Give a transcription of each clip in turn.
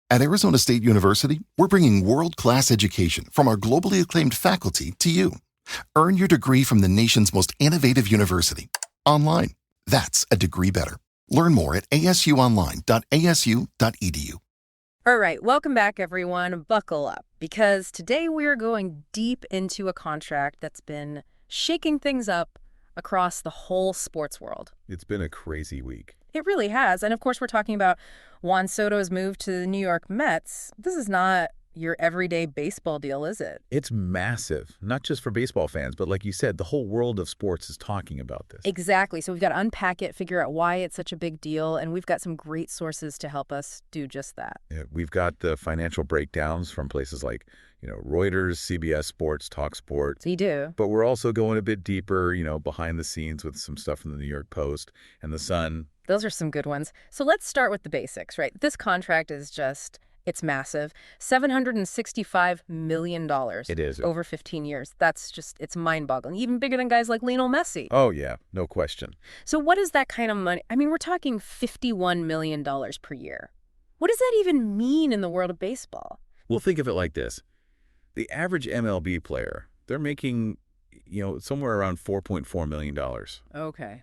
At Arizona State University, we're bringing world-class education from our globally acclaimed faculty to you. Earn your degree from the nation's most innovative university. Online. That's a degree better. Learn more at asuonline.asu.edu. All right, welcome back, everyone. Buckle up, because today we are going deep into a contract that's been shaking things up across the whole sports world. It's been a crazy week. It really has. And of course, we're talking about Juan Soto's move to the New York Mets. This is not your everyday baseball deal, is it? It's massive, not just for baseball fans, but like you said, the whole world of sports is talking about this. Exactly. So we've got to unpack it, figure out why it's such a big deal, and we've got some great sources to help us do just that. Yeah, we've got the financial breakdowns from places like, Reuters, CBS Sports, Talk Sport. So you do. But we're also going a bit deeper, behind the scenes with some stuff from the New York Post and The Sun. Those are some good ones. So let's start with the basics, right? This contract is it's massive. $765 million. It is. Over 15 years. It's mind-boggling. Even bigger than guys like Lionel Messi. Oh, yeah. No question. So what is that kind of money? I mean, we're talking $51 million per year. What does that even mean in the world of baseball? Well, think of it like this. The average MLB player, they're making, somewhere around $4.4 million. Okay.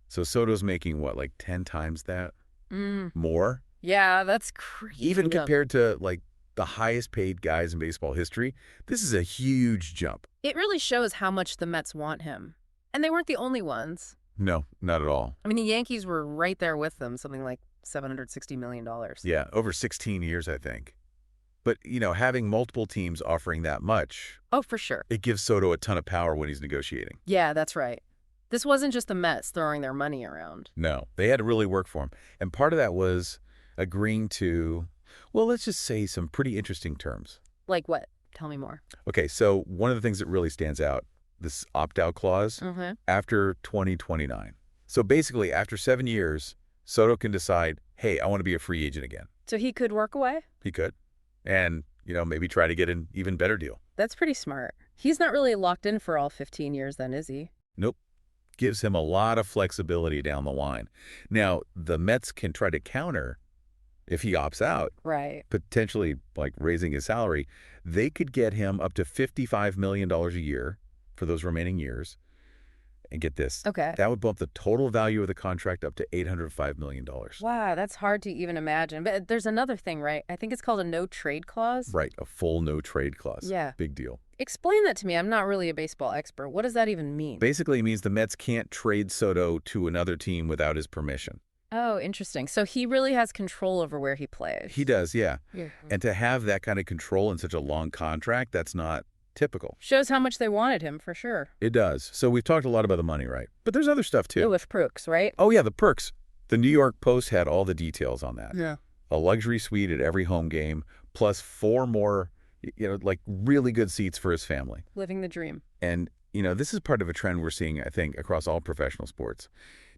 So Soto's making, what, like 10 times that? More? Yeah, that's crazy. Even compared to, the highest paid guys in baseball history, this is a huge jump. It really shows how much the Mets want him. And they weren't the only ones. No, not at all. I mean, the Yankees were right there with them, something like $760 million. Yeah, over 16 years, I think. But, having multiple teams offering that much... Oh, for sure. It gives Soto a ton of power when he's negotiating. Yeah, that's right. This wasn't just the Mets throwing their money around. No, they had to really work for him. And part of that was agreeing to, well, let's just say some pretty interesting terms. Like what? Tell me more. Okay, so one of the things that really stands out, this opt-out clause, after 2029. So basically, after 7 years, Soto can decide, hey, I want to be a free agent again. So he could work away? He could. And, maybe try to get an even better deal. That's pretty smart. He's not really locked in for all 15 years then, is he? Nope. Gives him a lot of flexibility down the line. Now, the Mets can try to counter if he opts out. Right. Potentially, raising his salary. They could get him up to $55 million a year for those remaining years. And get this. Okay. That would bump the total value of the contract up to $805 million. Wow, that's hard to even imagine. But there's another thing, right? I think it's called a no-trade clause. Right, a full no-trade clause. Yeah. Big deal. Explain that to me. I'm not really a baseball expert. What does that even mean? Basically, it means the Mets can't trade Soto to another team without his permission. Oh, interesting. So he really has control over where he plays. He does, yeah. And to have that kind of control in such a long contract, that's not typical. Shows how much they wanted him, for sure. It does. So we've talked a lot about the money, right? But there's other stuff, too. With perks, right? Oh, yeah, the perks. The New York Post had all the details on that. Yeah. A luxury suite at every home game, plus 4 more, really good seats for his family. Living the dream. And, this is part of a trend we're seeing, I think, across all professional sports.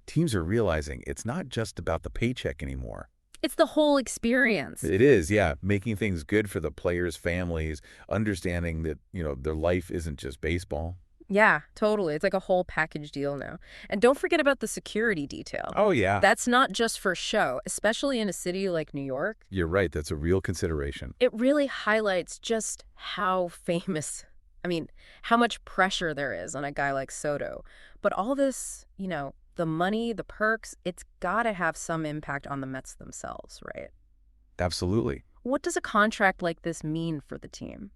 Teams are realizing it's not just about the paycheck anymore. It's the whole experience. It is, yeah. Making things good for the players' families, understanding that, their life isn't just baseball. Yeah, totally. It's like a whole package deal now. And don't forget about the security detail. Oh, yeah. That's not just for show, especially in a city like New York. You're right. That's a real consideration. It really highlights just how how much pressure there is on a guy like Soto. But all this, the money, the perks, it's got to have some impact on the Mets themselves, right? Absolutely. What does a contract like this mean for the team?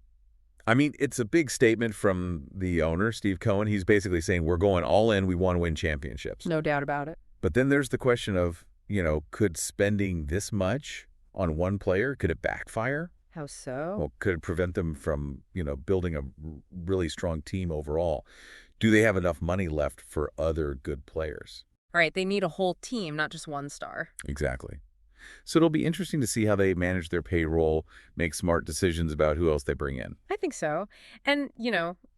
It's a big statement from the owner, Steve Cohen. He's basically saying, we're going all in. We want to win championships. No doubt about it. But then there's the question of, could spending this much on one player, could it backfire? How so? Well, could it prevent them from, building a really strong team overall? Do they have enough money left for other good players? Right. They need a whole team, not just one star. Exactly. So it'll be interesting to see how they manage their payroll, make smart decisions about who else they bring in. I think so. And,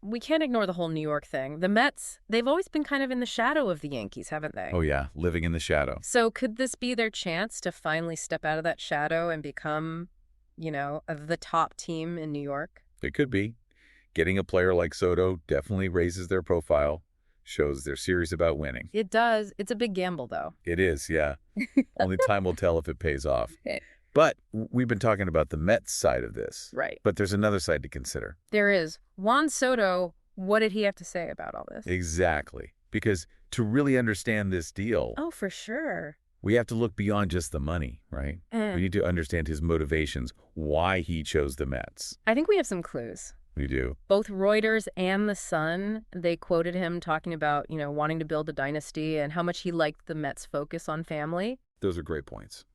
we can't ignore the whole New York thing. The Mets, they've always been kind of in the shadow of the Yankees, haven't they? Oh, yeah. Living in the shadow. So could this be their chance to finally step out of that shadow and become, the top team in New York? It could be. Getting a player like Soto definitely raises their profile, shows they're serious about winning. It does. It's a big gamble, though. It is, yeah. Only time will tell if it pays off. But we've been talking about the Mets side of this. Right. But there's another side to consider. There is. Juan Soto, what did he have to say about all this? Exactly. Because to really understand this deal, Oh, for sure. we have to look beyond just the money, right? We need to understand his motivations, why he chose the Mets. I think we have some clues. We do. Both Reuters and The Sun, they quoted him talking about, wanting to build a dynasty and how much he liked the Mets' focus on family. Those are great points.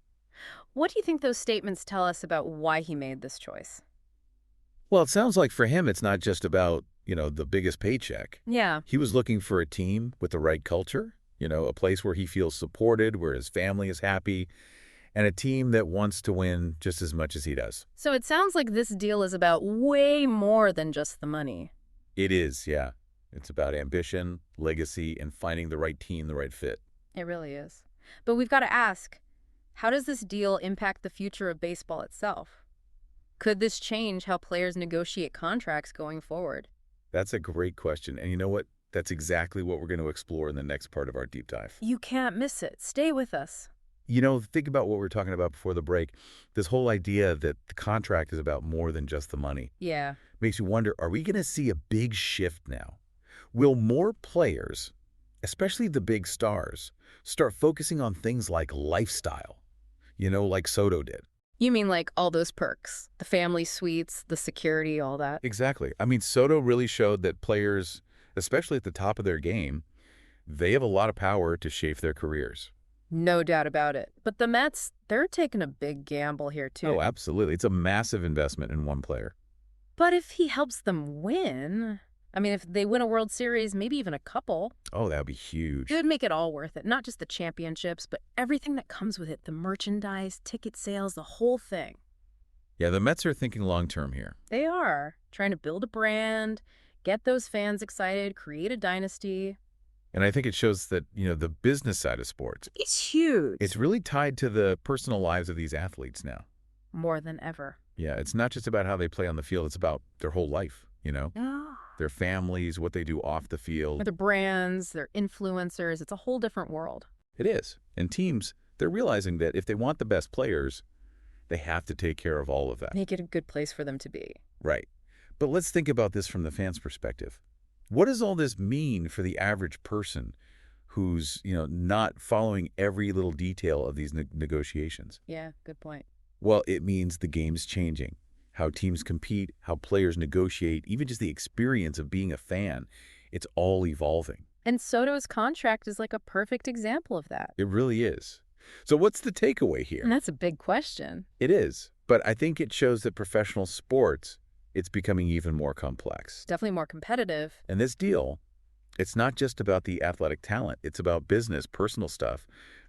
What do you think those statements tell us about why he made this choice? Well, it sounds like for him, it's not just about, the biggest paycheck. Yeah. He was looking for a team with the right culture, a place where he feels supported, where his family is happy, and a team that wants to win just as much as he does. So it sounds like this deal is about way more than just the money. It is, yeah. It's about ambition, legacy, and finding the right team, the right fit. It really is. But we've got to ask, how does this deal impact the future of baseball itself? Could this change how players negotiate contracts going forward? That's a great question. And you know what? That's exactly what we're going to explore in the next part of our deep dive. You can't miss it. Stay with us. Think about what we were talking about before the break. This whole idea that the contract is about more than just the money. Yeah. Makes you wonder, are we going to see a big shift now? Will more players, especially the big stars, start focusing on things like lifestyle? Like Soto did. You mean like all those perks, the family suites, the security, all that? Exactly. I mean, Soto really showed that players, especially at the top of their game, they have a lot of power to shape their careers. No doubt about it. But the Mets, they're taking a big gamble here, too. Oh, absolutely. It's a massive investment in one player. But if he helps them win, if they win a World Series, maybe even a couple. Oh, that would be huge. It would make it all worth it. Not just the championships, but everything that comes with it. The merchandise, ticket sales, the whole thing. Yeah, the Mets are thinking long-term here. They are. Trying to build a brand, get those fans excited, create a dynasty. And I think it shows that, the business side of sports, It's huge. it's really tied to the personal lives of these athletes now. More than ever. Yeah, it's not just about how they play on the field. It's about their whole life, their families, what they do off the field. Their brands, their influencers. It's a whole different world. It is. And teams, they're realizing that if they want the best players, they have to take care of all of that. Make it a good place for them to be. Right. But let's think about this from the fans' perspective. What does all this mean for the average person who's, not following every little detail of these negotiations? Yeah, good point. Well, it means the game's changing. How teams compete, how players negotiate, even just the experience of being a fan, it's all evolving. And Soto's contract is like a perfect example of that. It really is. So what's the takeaway here? And that's a big question. It is. But I think it shows that professional sports, it's becoming even more complex. Definitely more competitive. And this deal, it's not just about the athletic talent. It's about business, personal stuff,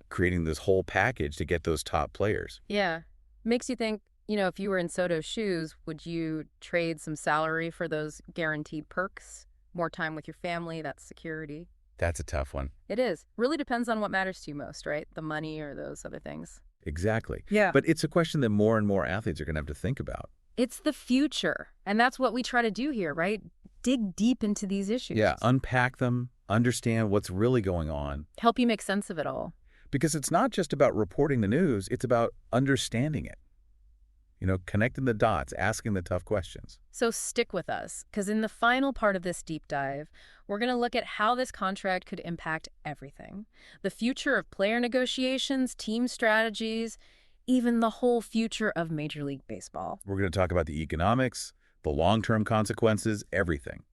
creating this whole package to get those top players. Yeah. Makes you think, if you were in Soto's shoes, would you trade some salary for those guaranteed perks? More time with your family, that's security. That's a tough one. It is. Really depends on what matters to you most, right? The money or those other things. Exactly. Yeah. But it's a question that more and more athletes are going to have to think about. It's the future. And that's what we try to do here, right? Dig deep into these issues. Yeah, unpack them, understand what's really going on. Help you make sense of it all. Because it's not just about reporting the news, it's about understanding it. Connecting the dots, asking the tough questions. So stick with us, because in the final part of this deep dive, we're going to look at how this contract could impact everything. The future of player negotiations, team strategies, even the whole future of Major League Baseball. We're going to talk about the economics, the long-term consequences, everything.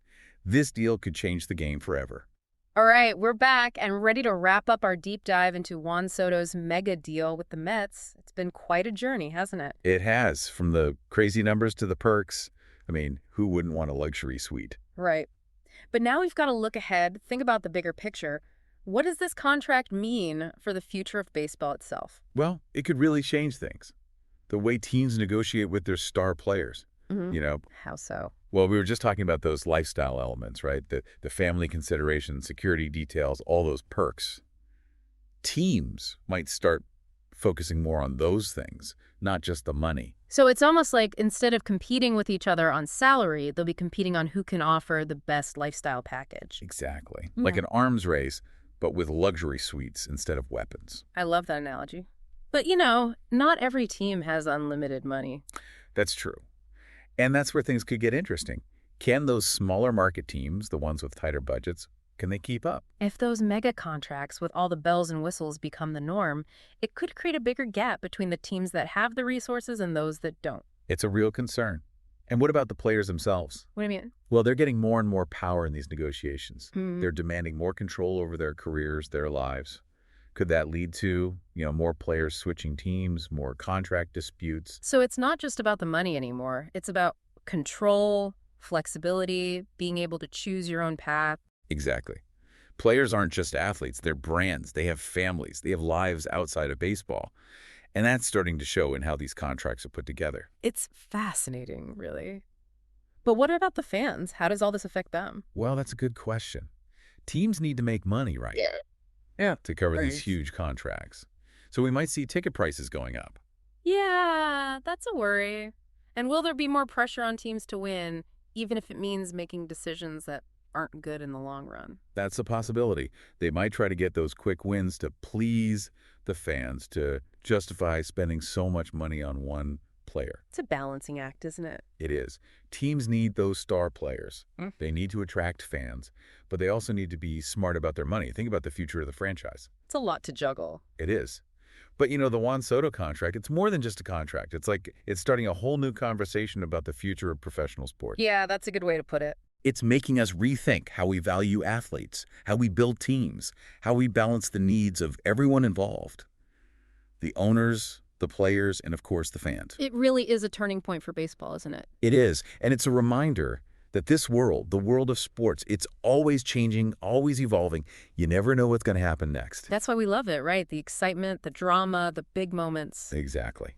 This deal could change the game forever. All right, we're back and ready to wrap up our deep dive into Juan Soto's mega deal with the Mets. It's been quite a journey, hasn't it? It has, from the crazy numbers to the perks. Who wouldn't want a luxury suite? Right. But now we've got to look ahead, think about the bigger picture. What does this contract mean for the future of baseball itself? Well, it could really change things. The way teams negotiate with their star players. How so? Well, we were just talking about those lifestyle elements, right? The family considerations, security details, all those perks. Teams might start focusing more on those things, not just the money. So it's almost like instead of competing with each other on salary, they'll be competing on who can offer the best lifestyle package. Exactly. Mm. Like an arms race, but with luxury suites instead of weapons. I love that analogy. But, not every team has unlimited money. That's true. And that's where things could get interesting. Can those smaller market teams, the ones with tighter budgets, can they keep up? If those mega contracts with all the bells and whistles become the norm, it could create a bigger gap between the teams that have the resources and those that don't. It's a real concern. And what about the players themselves? What do you mean? Well, they're getting more and more power in these negotiations. Hmm. They're demanding more control over their careers, their lives. Could that lead to, more players switching teams, more contract disputes? So it's not just about the money anymore. It's about control, flexibility, being able to choose your own path. Exactly. Players aren't just athletes. They're brands. They have families. They have lives outside of baseball. And that's starting to show in how these contracts are put together. It's fascinating, really. But what about the fans? How does all this affect them? Well, that's a good question. Teams need to make money, right? Yeah, to cover these huge contracts. So we might see ticket prices going up. Yeah, that's a worry. And will there be more pressure on teams to win, even if it means making decisions that aren't good in the long run? That's a possibility. They might try to get those quick wins to please the fans, to justify spending so much money on one player. It's a balancing act, isn't it? It is. Teams need those star players. Mm. They need to attract fans, but they also need to be smart about their money. Think about the future of the franchise. It's a lot to juggle. It is. But, the Juan Soto contract, it's more than just a contract. It's like it's starting a whole new conversation about the future of professional sports. Yeah, that's a good way to put it. It's making us rethink how we value athletes, how we build teams, how we balance the needs of everyone involved. The owners, the players, and of course the fans. It really is a turning point for baseball, isn't it? It is, and it's a reminder that this world, the world of sports, it's always changing, always evolving. You never know what's going to happen next. That's why we love it, right? The excitement, the drama, the big moments. Exactly.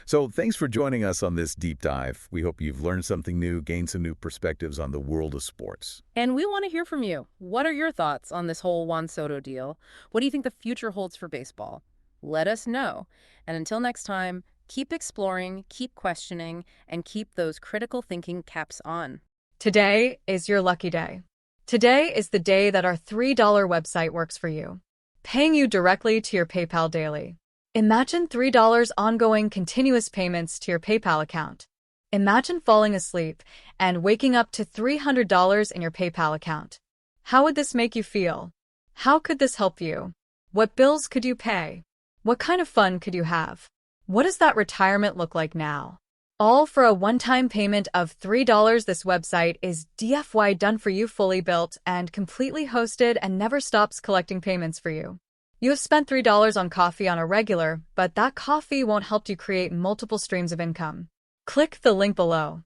So thanks for joining us on this deep dive. We hope you've learned something new, gained some new perspectives on the world of sports. And we want to hear from you. What are your thoughts on this whole Juan Soto deal? What do you think the future holds for baseball? Let us know. And until next time, keep exploring, keep questioning, and keep those critical thinking caps on. Today is your lucky day. Today is the day that our $3 website works for you, paying you directly to your PayPal daily. Imagine $3 ongoing continuous payments to your PayPal account. Imagine falling asleep and waking up to $300 in your PayPal account. How would this make you feel? How could this help you? What bills could you pay? What kind of fun could you have? What does that retirement look like now? All for a one-time payment of $3. This website is DFY done for you, fully built and completely hosted, and never stops collecting payments for you. You have spent $3 on coffee on a regular, but that coffee won't help you create multiple streams of income. Click the link below.